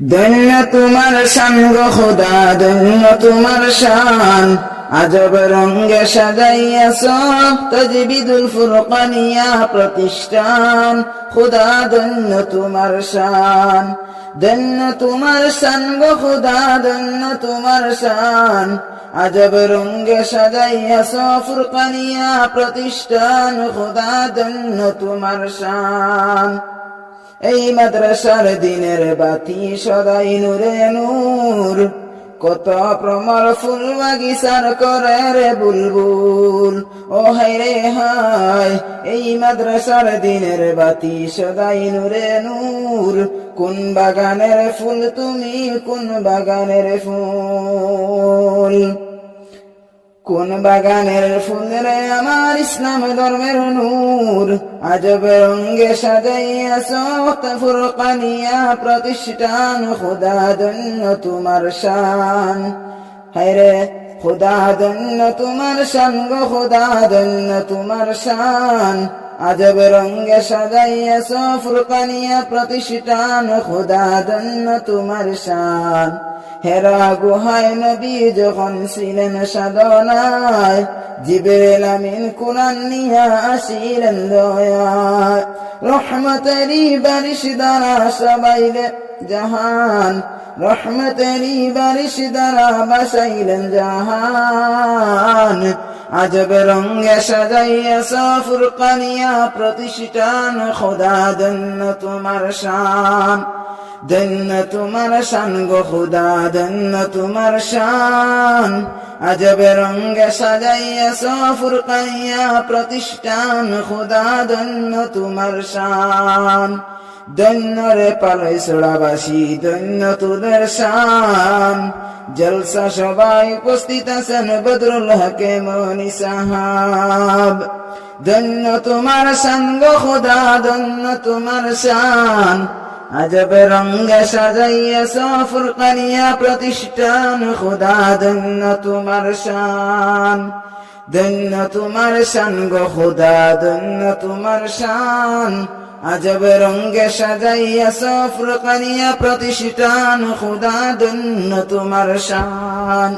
ধন্য তোমার শান গো খোদা, ধন্য তোমার শান। আজব রঙে সাজাইয়াছ তাজবিদুল ফুরকানিয়া প্রতিষ্ঠান। খোদা ধন্য তোমার শান, ধন্য তোমার শান গো খোদা, ধন্য তোমার শান। আজব রঙে সাজাইয়াছ ফুরকানিয়া প্রতিষ্ঠান। খোদা ধন্য তোমার শান। এই মাদ্রাসার দিনের বাতি সদাই নূরে নূর, কত প্রমর ফুল বাগিচার করে রে বুলবুল। ও হায় রে হায়, এই মাদ্রাসার দিনের বাতি সদাই নূরে নূর। কোন বাগানের ফুল তুমি, কোন বাগানের ফুল, কোন বাগানের ফুল রে আমার ইসলাম ধর্মের নূর। আজব রঙে সাজাইয়াছ ফুরকানিয়া প্রতিষ্ঠান। খোদা ধন্য তোমার শান, হায় রে খোদা ধন্য তোমার শান গো খোদা ধন্য তোমার শান। আজব রঙে সাজাইয়াছ ফুরকানিয়া প্রতিষ্ঠান। খোদা ধন্য তোমার শান। হেরা গুহায় নবী যখন ছিলেন সাধনায়, জিবরিল আমিন কুরআন নিয়া আসিলেন দয়ায়। রহমতেরই বারিশ দ্বারা সাবাইলে জাহান, রহমতেরই বারিশ দ্বারা বাসাইলেন জাহান। আজব রঙে সাজাইয়াছ ফুরকানিয়া প্রতিষ্ঠান। খোদা ধন্য তোমার শান, ধন্য তোমার শান গো খোদা ধন্য তোমার শান। আজব রঙে সাজাইয়াছ ফুরকানিয়া প্রতিষ্ঠান। খোদা ধন্য তোমার শান। ধন্য রে পালাইছড়াবাসী, ধন্য তোদের শান। জলসা সবাই উপস্থিত আছেন বদরুল হকে মনি সাহাব। ধন্য তোমার শান গো খোদা ধন্য তোমার শান। আজব রঙে সাজাইয়াছ ফুরকানিয়া প্রতিষ্ঠান। খোদা ধন্য তোমার শান, ধন্য তোমার শান গো খোদা ধন্য তোমার শান। আজব রঙে সাজাইয়াছ ফুরকানিয়া প্রতিষ্ঠান। খোদা ধন্য তোমার শান।